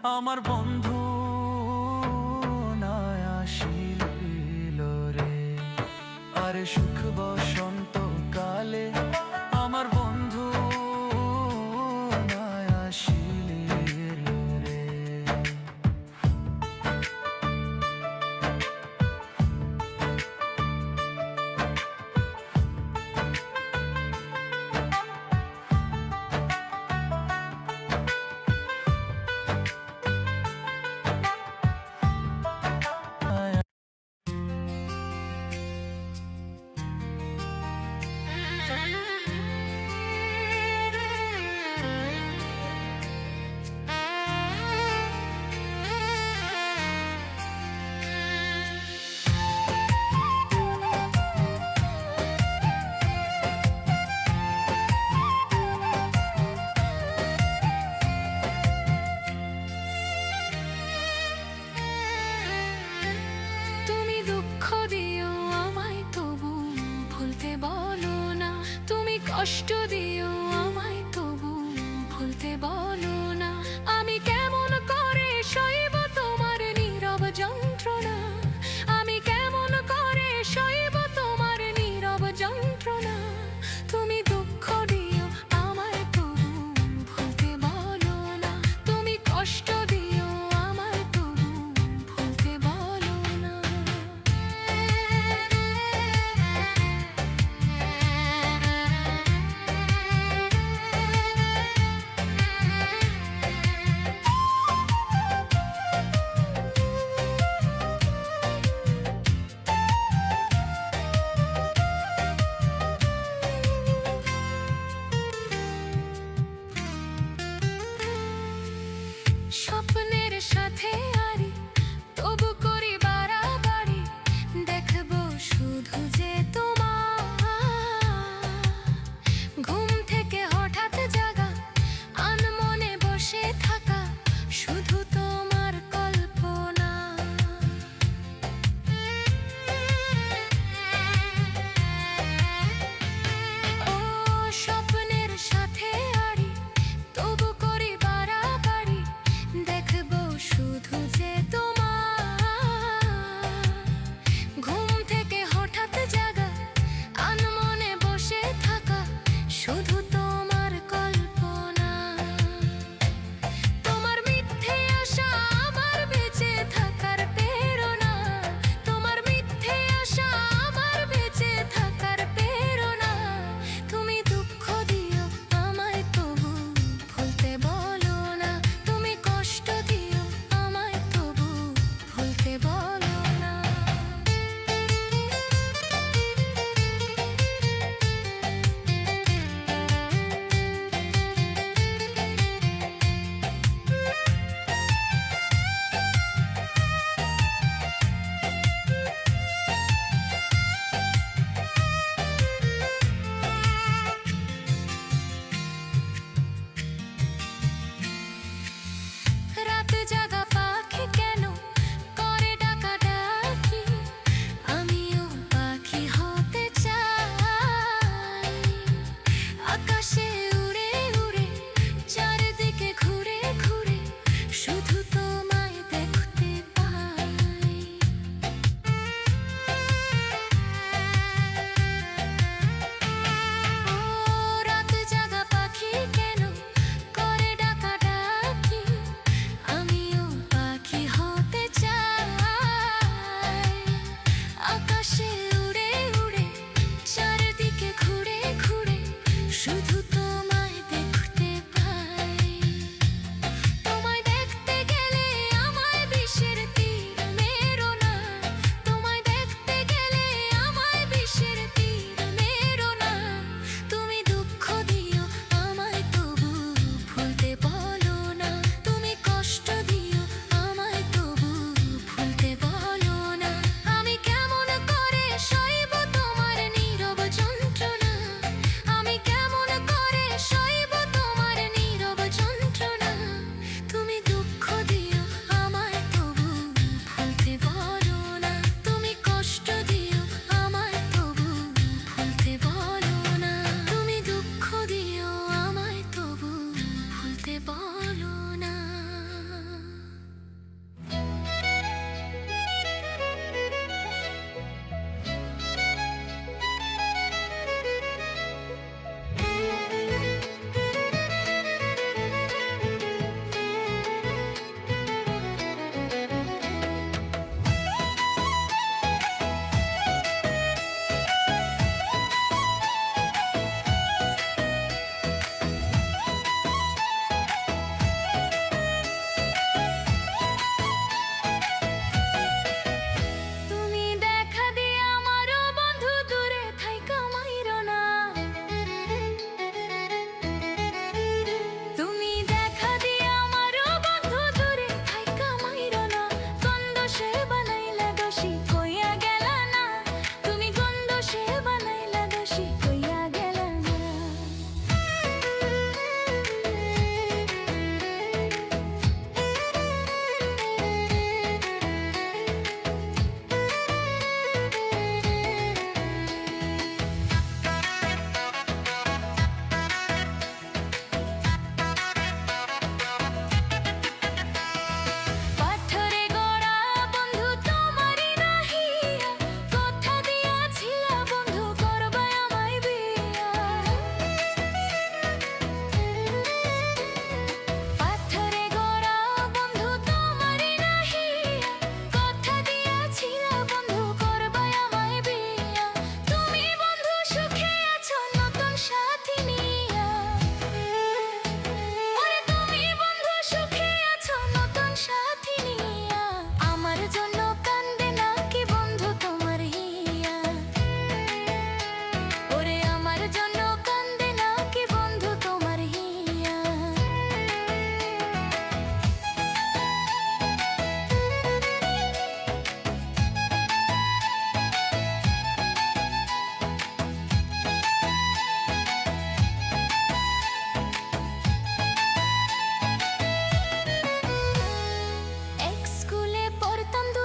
আমার বন্ধু না আসিল রে। আরে সুখ বসন্ত কালে আমার বন্ধু না আসিল রে। তুমি দুঃখ দিও আমায় তবু ভুলতে বলো না, তুমি কষ্ট দিও আমায় তবু ভুলতে বলো না। আমি কেমন করে সইব তোমার নীরব যন্ত্রণা, আমি কেমন করে সইব তোমার নীরব যন্ত্রণা। তুমি দুঃখ দিও আমায় তবু ভুলতে বলো না, তুমি কষ্ট দিও আমায় তবু ভুলতে বলো না।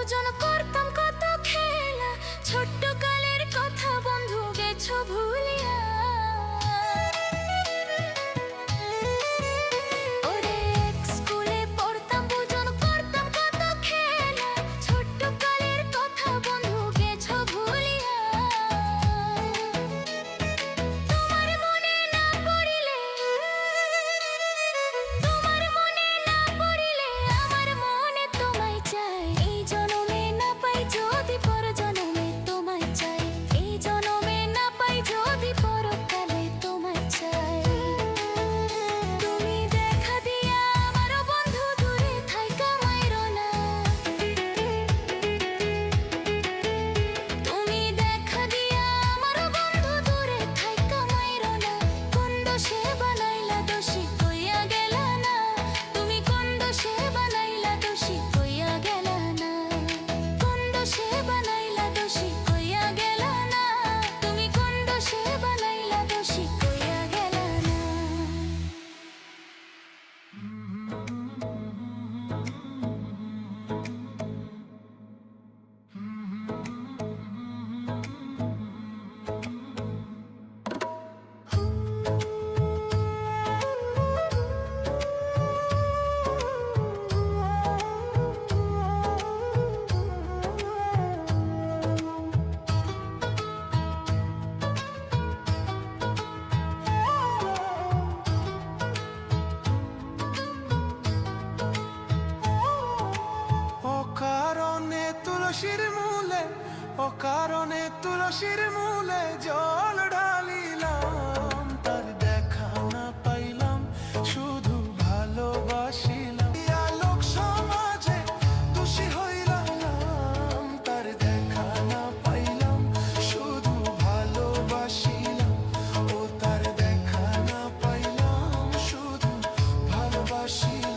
দুজন করতাম কত খেলা, ছোট্ট কালের কথা বন্ধু গেছো ভুলিয়া। ওরে এক স্কুলে পড়তাম, দুজন করতাম কত খেলা, ছোট্ট কালের কথা বন্ধু গেছো ভুলিয়া। তোমার মনে না পড়িলে, তোমার মনে না পড়িলে আমার মনে তোমায় চাই। এই জনমে না পাই যদি পর জনমে তোমায় চাই, এই জনমে না পাই যদি পরকালে তোমায় চাই। তুমি দেখা দিয়া আমারও বন্ধু দূরে থাইকা মাইরো না, তুমি দেখা দিয়া আমারও বন্ধু দূরে থাইকা মাইরো না। কোন দোষে বানাইলা দোষী কইয়া গেলা না, তুমি কোন দোষে বানাইলা দোষী কইয়া গেলা না, কোন দোষে বানাইলা দোষী কইয়া গেলা না, তুমি কোন দোষে বানাইলা দোষী কইয়া গেলা না। অকারণে তুলসীর মূলে, অকারণে তুলসীর মূলে জল ঢালিলাম, তার দেখা না পাইলাম শুধু ভালোবাসিলাম। আলোক সমাজে দোষী হইলাম, তার দেখা না পাইলাম শুধু ভালোবাসিলাম। ও তার দেখা না পাইলাম শুধু ভালোবাসিলাম।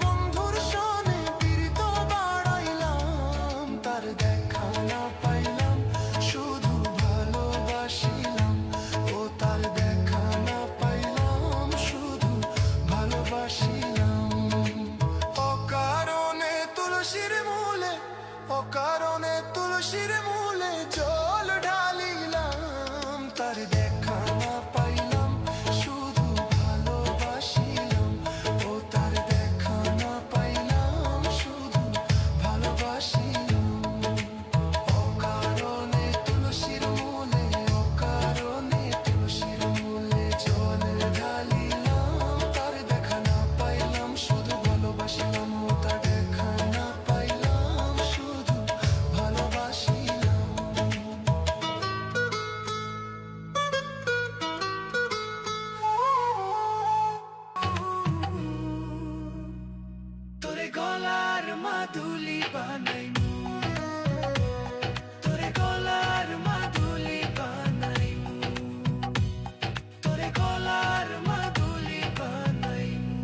বন্ধুর সনে পীড়িত বাড়াইলাম, তার দেখা না পাইলাম শুধু ভালোবাসিলাম। ও তার দেখা না পাইলাম শুধু ভালোবাসিলাম। অকারণে তুলসীর মূলে, অকারণে তুলসীর মূলে জল ঢালিলাম, তার দেখা না পাইলাম শুধু ভালোবাসিলাম। ও তার দেখা না পাইলাম শুধু ভালোবাসিলাম। অকারণে তুলসীর মূলে, অকারণে তুলসীর মূলে জল ঢালিলাম, তার দেখা না পাইলাম শুধু ভালোবাসিলাম। ও তার দেখা না পাইলাম শুধু ভালোবাসিলাম। তোরে গলার মাদুলি বানাইমু, তোরে গলার মাদুলি বানাইমু, তোরে গলার মাদুলি বানাইমু।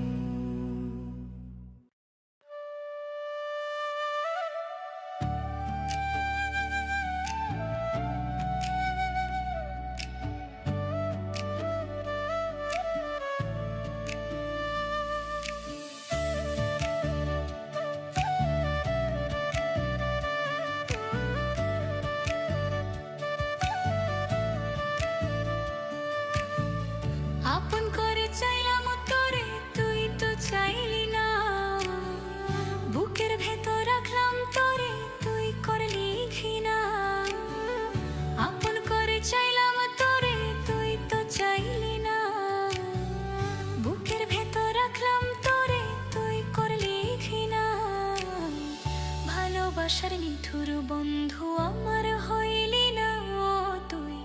আপন করে চাইলাম তোরে, তুই তো চাইলি না। বুকের ভেতর রাখলাম তোরে, তুই করলি ঘৃণা। আপন করে চাইলাম তোরে, তুই তো চাইলি না। বুকের ভেতর রাখলাম তোরে, তুই করলি ঘৃণা। ভালোবাসার নিঠুর বন্ধু আমার হইলি না ও তুই,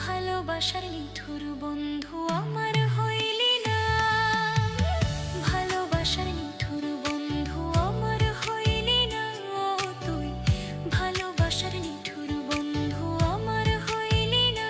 ভালোবাসার নিঠুর বন্ধু আমার হইলি না। ভালোবাসার নিঠুর বন্ধু আমার হইলি না ও তুই, ভালোবাসার নিঠুর বন্ধু আমার হইলি না।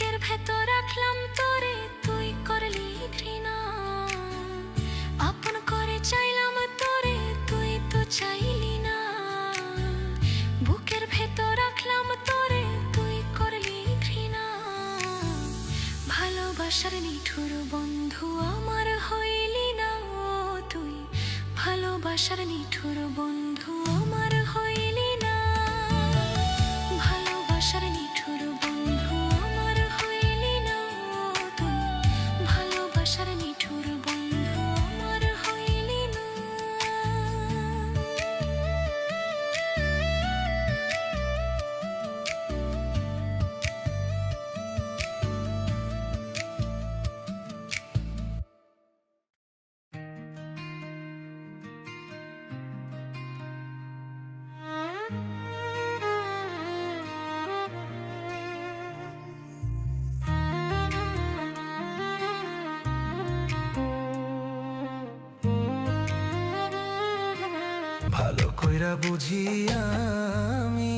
বুকের ভেতর রাখলাম তোরে, তুই করলি ঘৃণা। আপন করে চাইলাম তোরে, তুই তো চাইলি না। বুকের ভেতর রাখলাম তোরে, তুই করলি ঘৃণা। ভালোবাসার নিঠুর বন্ধু আমার হইলি না তুই, ভালোবাসার নিঠুর বন্ধু আমার হইলি না। ভালোবাসার নিঠুর বন্ধু আমার হইলি না তুই, ভালোবাসার নিঠুর বন্ধু আমার হইলি না। ভালো কইরা বুঝি আমি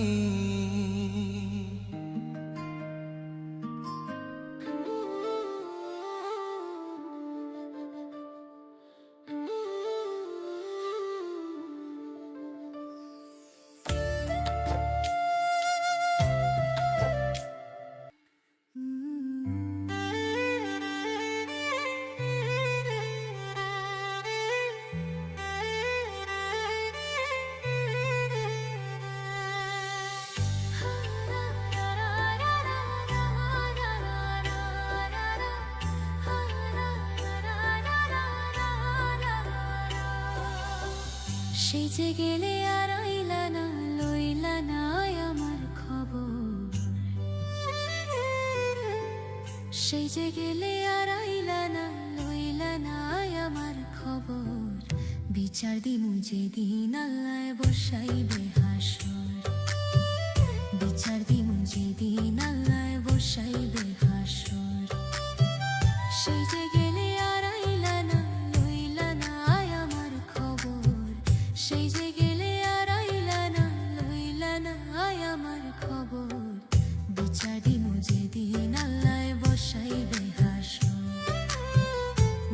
সেই যে গেলে আর আইলা না, লইলা না আমার খবর। সেই যে গেলে আর আইলা না, লইলা না আমার খবর। বিচার দিমু যেদিন আল্লাহ বসাইবে হাসর, বিচার দিমু যেদিন আল্লাহ বসাইবে হাসর। সেই যে গেলে আর আইলা না, লইলা না আমার খবর। সেই যে গেলে আর আইলা না, লইলা না আমার খবর। বিচার দিমু যেদিন আল্লাহ বসাইবে হাসর,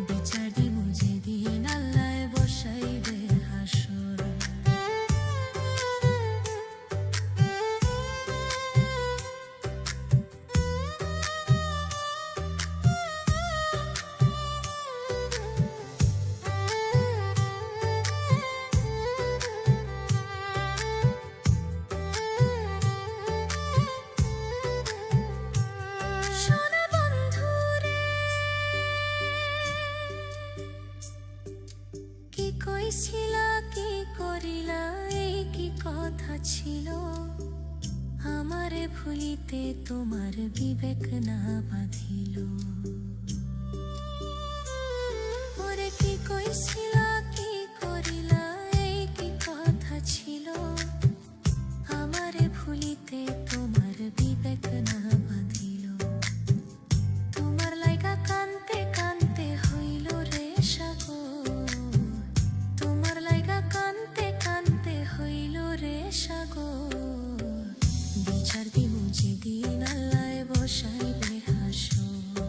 বিচার দিমু যেদিন আল্লাহ বসাইবে হাসর। সোনা বন্ধুরে, কি কইছিলা কি করিলা, এই কি কথা ছিল। আমারে ভুলিতে তোমার বিবেক না বাঁধিল। ওরে কি কইছিলা কি করিলা, এই কি কথা ছিল। আমারে ভুলিতে তোমার বিবেক না বাঁধিল। তোমার লাইগা কানতে কানতে হইল রে সাগর, তোমার লাইগা কানতে কানতে হইল রে সাগর। বিচার দিমু যেদিন আল্লাহ বসাইবে হাসর,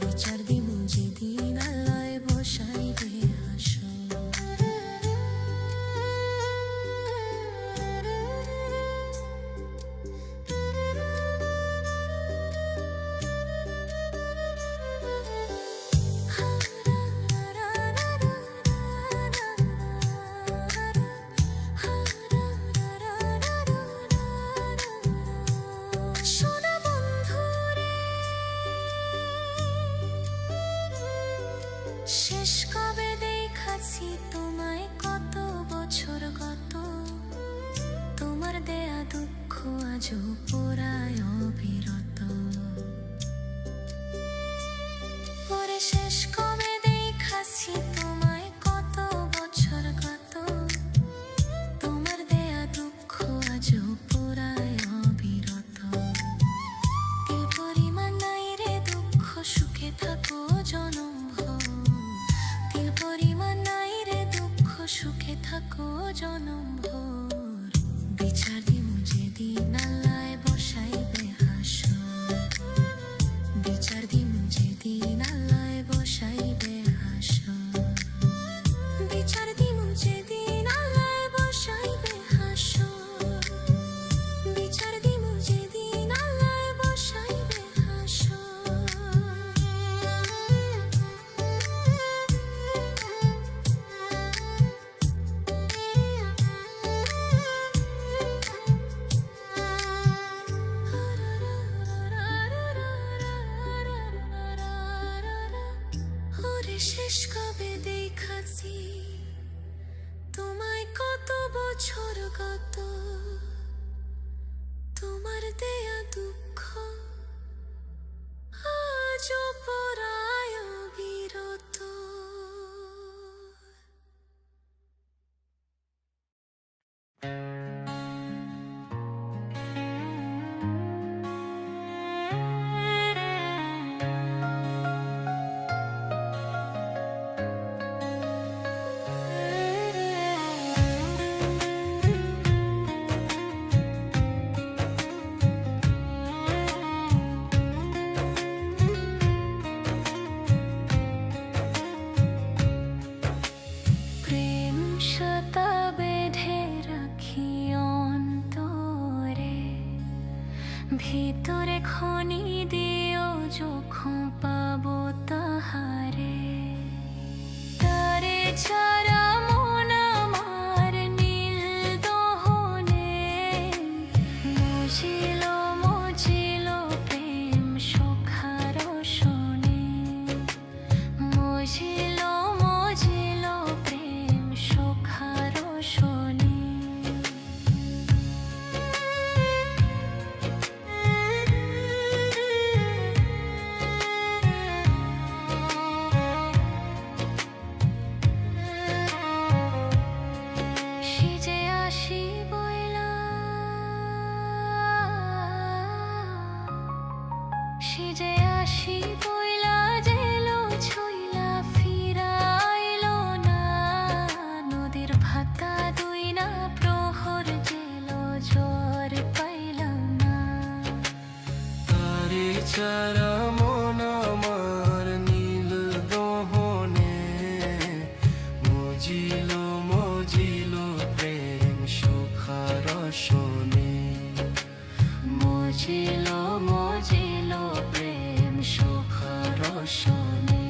বিচার দিমু যেদিন আল্লাহ বসাইবে হাসর। সোনা বন্ধুরে, শেষ কবে দেখাছি তোমায়, কত বছর গত। তোমার দেয়া দুঃখ আজও পোড়ায় অবিরত। ওরে শেষ কবে দেখাছি তোমায়, কত বছর গত। তোমার দেয়া দুঃখ আজও পোড়ায় অবিরত। তিল পরিমাণ নাই রে দুঃখ, সুখে থাকো জনমভর। তিল পরিমাণ নাই রে দুঃখ, সুখে থাকো জনমভর। বিচার দিমু যেদিন আল্লাহ বসাইবে হাসর, শেষ কবে দেখাছি তোমায় কত বছর গত তোমার দেয়া দুঃখ আজ পরায় বিরত প্রেম সুতা বেঁধে রাখি অন্তরে ভিতরে খনি দিও যখন পাবো তাহারে তারে ছাড়া মন আমার নীল দহনে মজিল মজিল প্রেম সুখার শোনে মজিল মজিল প্রেম সুখার শোনে সিজে আসি বইলা সিজে আসি বইলা জেলো ছইলা ফিরাইলো না নদীর ভাতা দুই না প্রহর জেলো জ্বর পাইলাম না তারে ছাড়া মন আমার নীল দহনে মজিল মজিল প্রেম সুখার শোনে মজিল মজিল প্রেম সুখার শোনে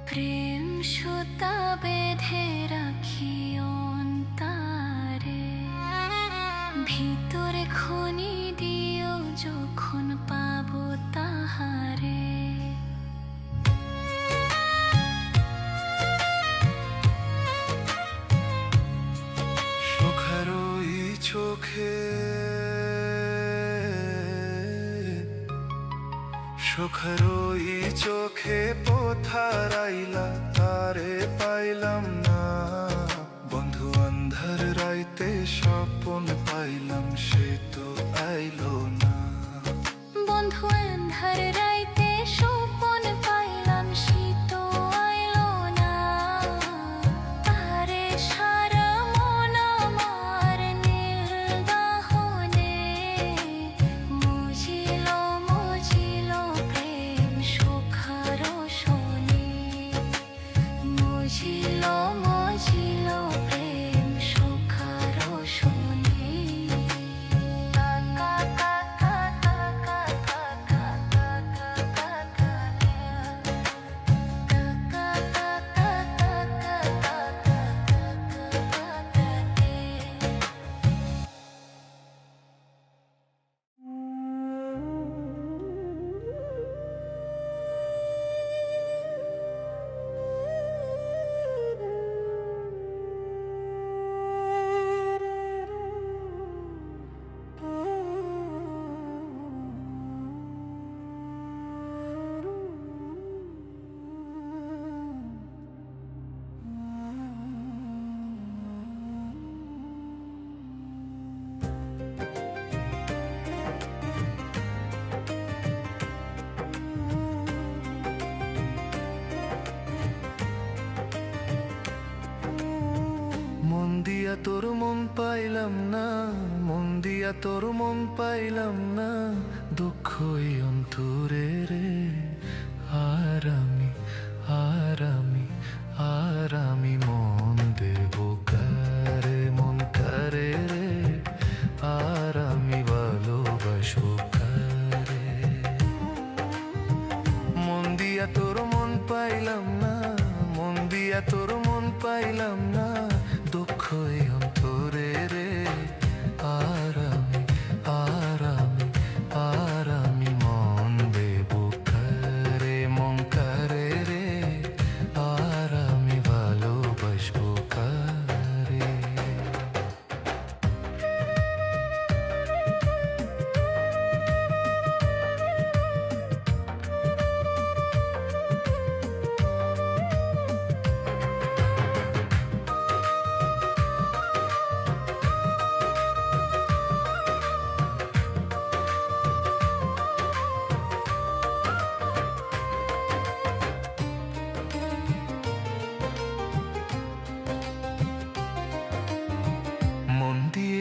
প্রেম সুতা বেঁধে রাখি অন্তরে ভিতরে খনি দিও যখন পাবো তাহারে সুখারই চোখে সুখারই চোখে পোথারাইলা তারে পাইলাম না বন্ধু আন্ধার রাইতে স্বপন পাইলাম সে তো আইলো না বন্ধু আন্ধার রাইতে স্বপন পাইলাম শীত আইলো না তারে সারা মন আমার নীল দাহনে মজিল মজিল প্রেম সুখার শোনে মজিল মজিল প্রেম সুখার শোনে দিয়া তোর মন পাইলাম না, মন দিয়া তোর মন পাইলাম না, দুঃখই অন্তরে রে। আর আমি মন দেব কারে, মন কারে রে, আর আমি ভালোবাসবো কারে।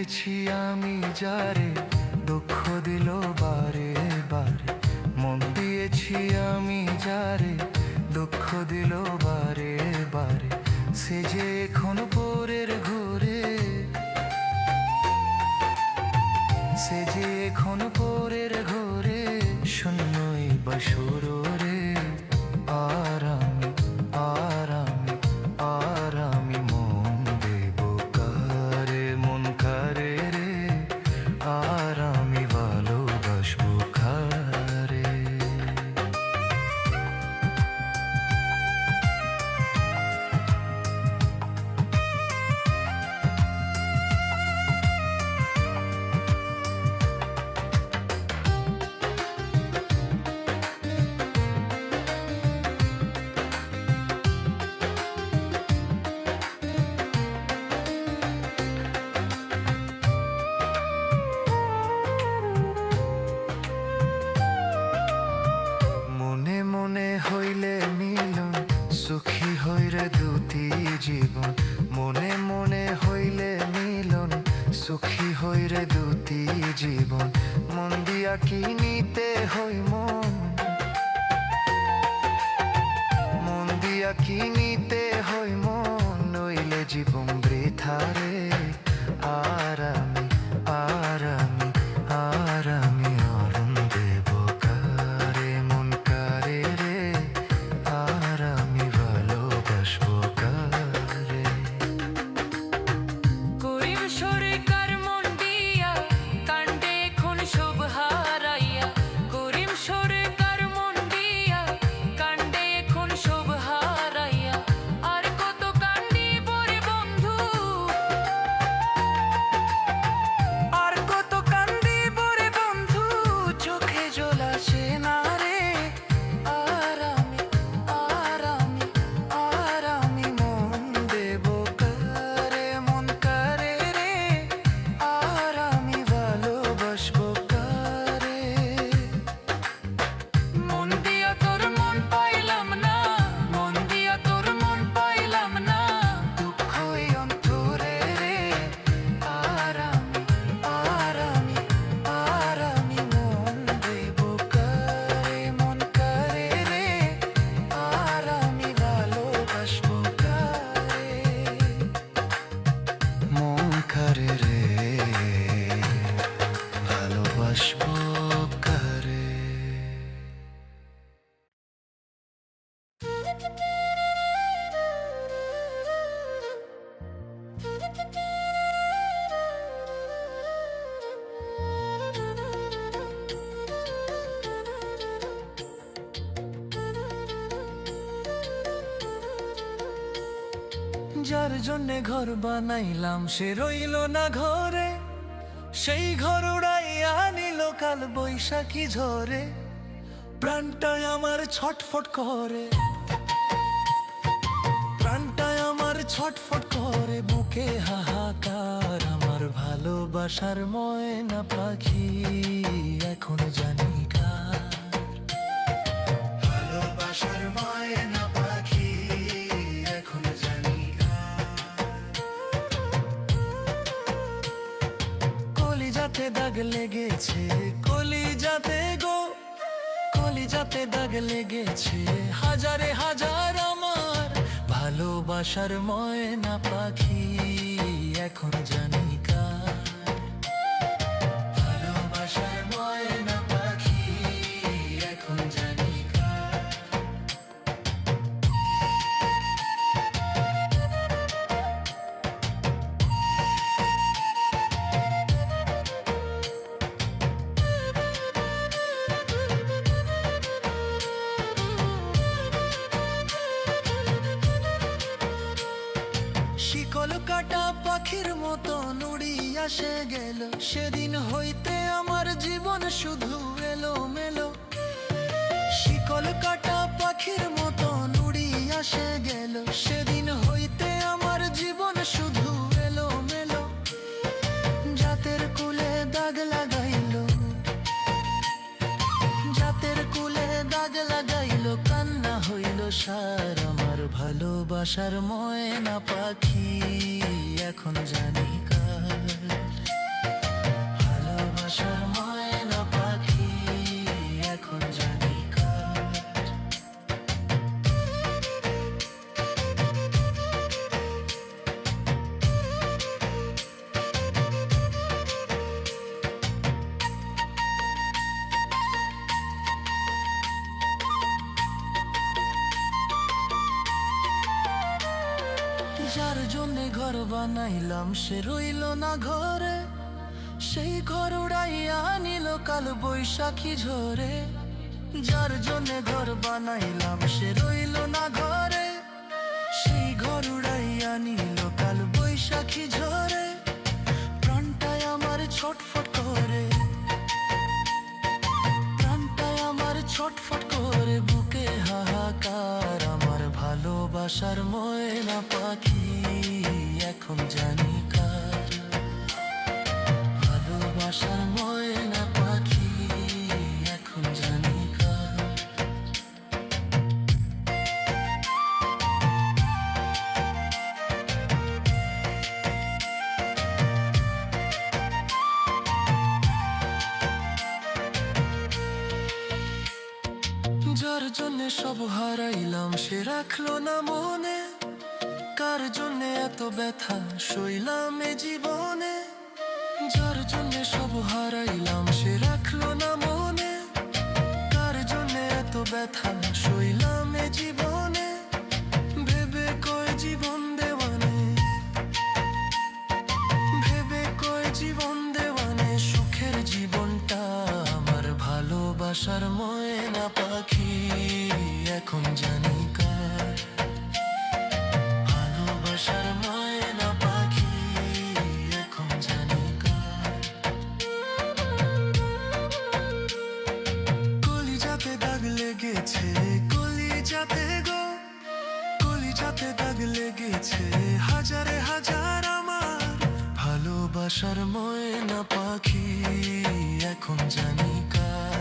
দিয়েছি আমি যারে দুঃখ দিল বারে বারে, মন দিয়েছি আমি যারে দুঃখ দিল বারে বারে, সে যে এখন পরের ঘরে, সে যে এখন পরের ঘরে, শূন্যই বাসর রে। আর আমি আর আমি আর আমি মন দেব কারে, মন কারে রে, আর আমি ভালোবাসবো কারে। মনে মনে হইলে মিলন, সুখী হইরে দুটি জীবন। মনে মনে হইলে মিলন, সুখী হইরে দুটি জীবন। মন দিয়া কি নিতে হই মন, মন দিয়া কি নিতে হই মন, নইলে জীবন বৃথা রে। আর আমি আর আমি আর আমি অরুণ দেব কারে, মন কারে রে, আর আমি ভালোবাসবো কারে। করিম সরকার মন দিয়া কাণ্ডে এখন সব হারাইয়া, করিম সরকার মন দিয়া কাণ্ডে এখন সব হারাইয়া। আর কত কান্দিব রে বন্ধু, আর কত কান্দিব রে বন্ধু, চোখে জল আসে না রে। আর আমি আর আমি আর আমি মন দেব কারে, মন কারে রে, আর আমি ভালোবাসবো কারে। মন দিয়া তোর মন পাইলাম না, মন দিয়া তোর মন পাইলাম না। দুঃখই অন্তরে রে, আর আমি আর আমি আর আমি মন দেব কারে, মন কারে রে, আর আমি ভালোবাসবো কারে। মন কারে রে, ভালোবাসবো কারে। যার জন্যে ঘর বানাইলাম সে রইল না ঘরে, সেই ঘর উড়াইয়া নিল কাল বৈশাখী ঝরে। প্রাণটায় আমার ছটফট করে, প্রাণটায় আমার ছটফট করে, বুকে হাহাকার। আমার ভালোবাসার ময়না পাখি এখন জানি কার, ভালোবাসার ময়না পাখি এখন জানি কার। কলিজাতে দাগ লেগেছে, কলিজাতে গো, কলিজাতে দাগ লেগেছে হাজারে হাজার আমার ভালোবাসার ময়না পাখি এখন জানি কার, ভালোবাসার ময়না পাখি এখন জানি কার। শিকল কাটা পাখির মতো উড়িয়া সে গেল, সেদিন হইতে আমার জীবন শুধু এলো মেলো। শিকল কাটা পাখির মতো উড়িয়া সে গেল, সেদিন হইতে আমার জীবন শুধু এলো মেলো। জাতের কুলে দাগ লাগাইল, জাতের কুলে দাগ লাগাইল, কান্না হইল সার। আমার ভালোবাসার ময়না পাখি এখন জানি কার, জন্যে ঘর বানাইলাম সে রইল না ঘরে, সেই ঘর উড়াইয়া নিল কাল বৈশাখী ঝরে। যার জন্যে ঘর বানাইলাম সে রইল না ঘরে, সেই ঘর উড়াইয়া নিল কাল বৈশাখী ঝরে। প্রাণটায় আমার ছটফট করে, প্রাণটায় আমার ছটফট করে, বুকে হাহাকার। আমার ভালোবাসার ময়না পাখি এখন জানি কার, ভালোবাসার ময়না পাখি এখন জানি কার। যার জন্যে সব হারাইলাম সে রাখলো না মনে, কার জন্যে এত ব্যথা সইলাম এ জীবনে। যার জন্যে সব হারাইলাম সে রাখলো না মনে, কার জন্যে এত ব্যথা সইলাম এ জীবনে। ভেবে কয় জীবন দেওয়ানে, ভেবে কয় জীবন দেওয়ানে, সুখের জীবনটা আমার ভালোবাসার ময়না পাখি এখন জানি কার, ভালোবাসার ময়না পাখি এখন জানি কার। কলিজাতে দাগ লেগেছে, কলিজাতে গো, কলিজাতে দাগ লেগেছে হাজারে হাজার আমার ভালোবাসার ময়না পাখি এখন জানি কার।